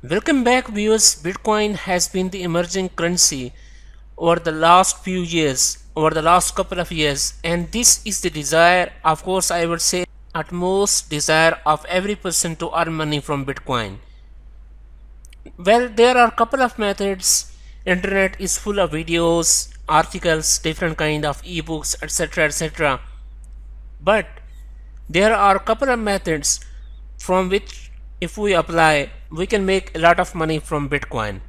Welcome back viewers. Bitcoin has been the emerging currency over the last few years, over the last couple of years, and this is the desire, of course I would say utmost desire of every person to earn money from Bitcoin. Well, there are a couple of methods. Internet is full of videos, articles, different kind of ebooks, etc., etc. But there are a couple of methods from which if we apply we can make a lot of money from Bitcoin.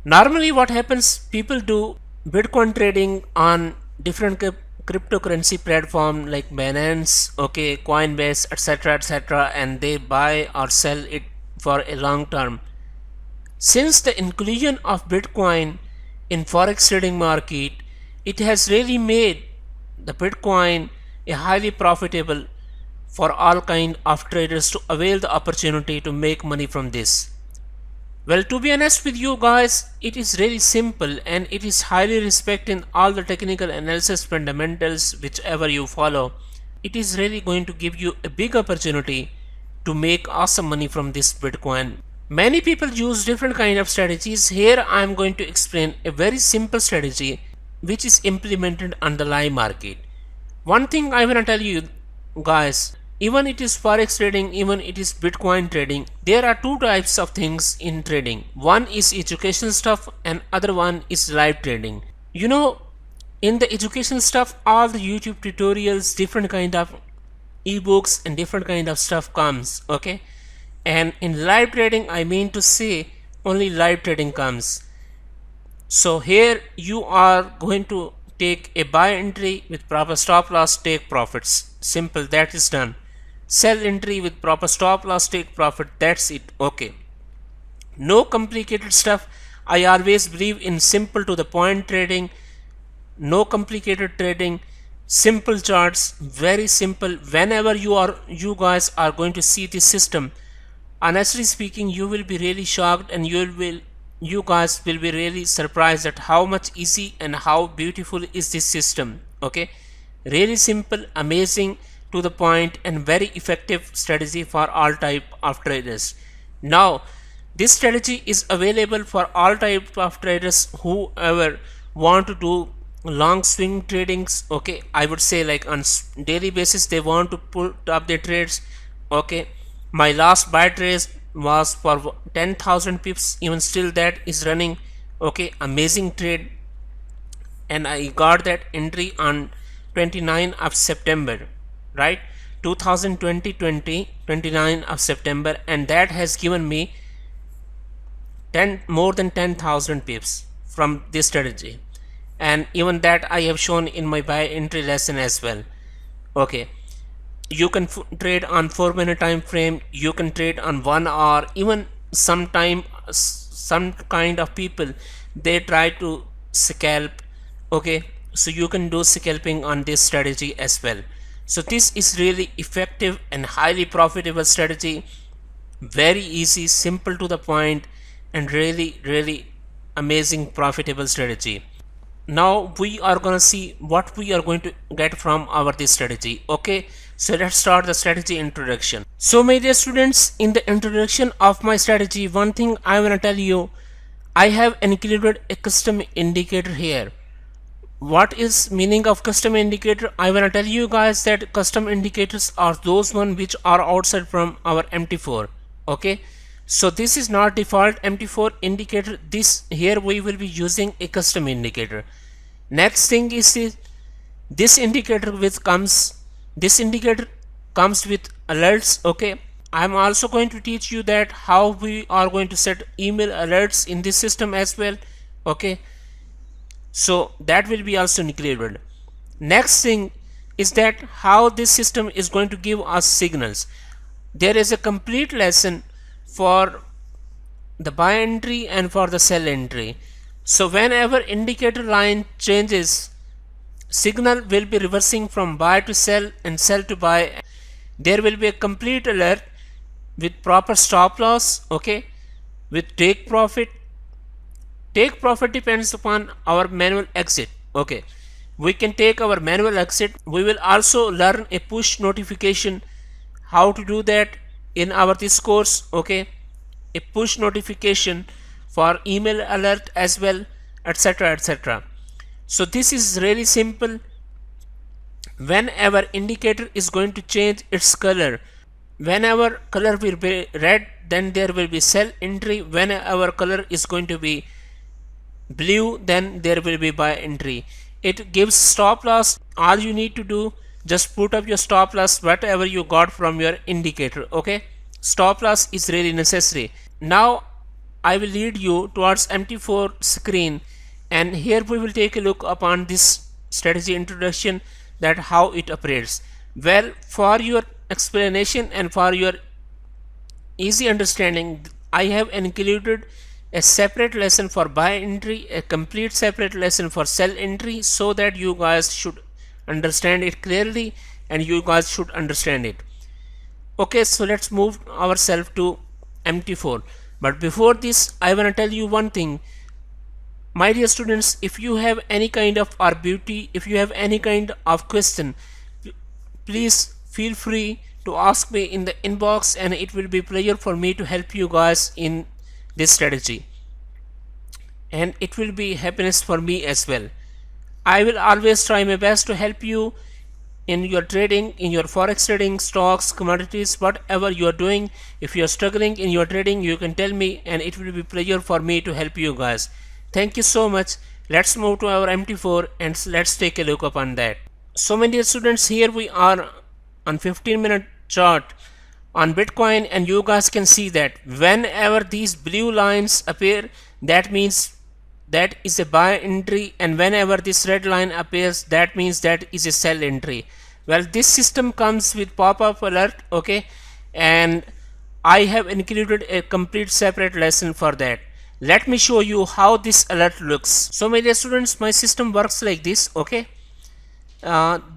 Normally what happens, people do Bitcoin trading on different cryptocurrency platform like Binance, okay, Coinbase, etc., etc., and they buy or sell it for a long term. Since the inclusion of Bitcoin in forex trading market, it has really made the Bitcoin a highly profitable for all kind of traders to avail the opportunity to make money from this. Well, to be honest with you guys, it is really simple and it is highly respected in all the technical analysis fundamentals whichever you follow. It is really going to give you a big opportunity to make awesome money from this Bitcoin. Many people use different kind of strategies. Here I am going to explain a very simple strategy which is implemented on the live market. One thing I want to tell you guys, even it is forex trading, even it is Bitcoin trading, there are two types of things in trading. One is educational stuff and other one is live trading. You know, in the educational stuff, all the YouTube tutorials, different kind of ebooks and different kind of stuff comes, okay, and in live trading I mean to say only live trading comes. So here you are going to take a buy entry with proper stop loss, take profits. Simple, that is done. Sell entry with proper stop loss, take profit, that's it. Okay, no complicated stuff. I always believe in simple to the point trading, no complicated trading, simple charts, very simple. Whenever you guys are going to see this system, honestly speaking, you will be really shocked and you guys will be really surprised at how much easy and how beautiful is this system. Okay, really simple, amazing, to the point, and very effective strategy for all type of traders. Now this strategy is available for all type of traders whoever want to do long swing tradings. Okay, I would say like on daily basis they want to put up their trades. Okay, my last buy trade was for 10,000 pips, even still that is running. Okay, amazing trade, and I got that entry on 29 of September, right, 2020 29 of September, and that has given me more than 10,000 pips from this strategy, and even that I have shown in my buy entry lesson as well. Okay, you can trade on 4-minute time frame, you can trade on 1 hour, even sometime some kind of people they try to scalp. Okay, so you can do scalping on this strategy as well. So this is really effective and highly profitable strategy, very easy, simple to the point, and really amazing profitable strategy. Now we are gonna see what we are going to get from our this strategy. Okay, so let's start the strategy introduction. So my dear students, in the introduction of my strategy, one thing I want to tell you, I have included a custom indicator here. What is meaning of custom indicator? I want to tell you guys that custom indicators are those one which are outside from our MT4. Okay, so this is not default MT4 indicator. This here we will be using a custom indicator. Next thing is this indicator this indicator comes with alerts. Okay, I'm also going to teach you that how we are going to set email alerts in this system as well. Okay, so that will be also included. Next thing is that how this system is going to give us signals. There is a complete lesson for the buy entry and for the sell entry. So whenever indicator line changes, signal will be reversing from buy to sell and sell to buy. There will be a complete alert with proper stop loss. Okay, with take profit. Take profit depends upon our manual exit. Okay, we can take our manual exit. We will also learn a push notification, how to do that in our this course. Okay, a push notification for email alert as well, etc, etc. So this is really simple. Whenever indicator is going to change its color, whenever color will be red, then there will be sell entry. Whenever color is going to be blue, then there will be buy entry. It gives stop loss. All you need to do, just put up your stop loss whatever you got from your indicator. Okay, stop loss is really necessary. Now I will lead you towards MT4 screen, and here we will take a look upon this strategy introduction, that how it operates. Well, for your explanation and for your easy understanding, I have included a separate lesson for buy entry, a complete separate lesson for sell entry, so that you guys should understand it clearly and you guys should understand it. Okay, so let's move ourselves to MT4. But before this, I want to tell you one thing. My dear students, if you have any kind of RBT, if you have any kind of question, please feel free to ask me in the inbox, and it will be a pleasure for me to help you guys in this strategy, and it will be happiness for me as well. I will always try my best to help you in your trading, in your forex trading, stocks, commodities, whatever you are doing. If you are struggling in your trading, you can tell me, and it will be a pleasure for me to help you guys. Thank you so much. Let's move to our MT4 and let's take a look upon that. So my dear students, here we are on 15-minute chart on Bitcoin, and you guys can see that whenever these blue lines appear, that means that is a buy entry, and whenever this red line appears, that means that is a sell entry. Well, this system comes with pop-up alert. Okay, and I have included a complete separate lesson for that. Let me show you how this alert looks. So my dear students, my system works like this. Okay,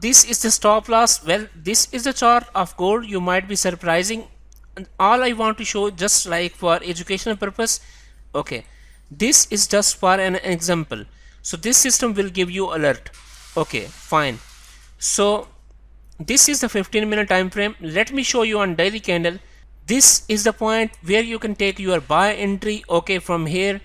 this is the stop loss. Well, this is the chart of gold. You might be surprising, and all I want to show, just like for educational purpose. Okay, this is just for an example. So this system will give you alert. Okay, fine. So this is the 15-minute time frame. Let me show you on daily candle. This is the point where you can take your buy entry. Okay, from here,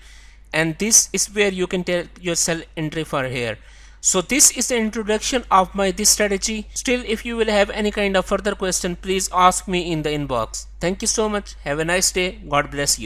and this is where you can take your sell entry for here. So this is the introduction of my this strategy. Still, if you will have any kind of further question, please ask me in the inbox. Thank you so much. Have a nice day. God bless you.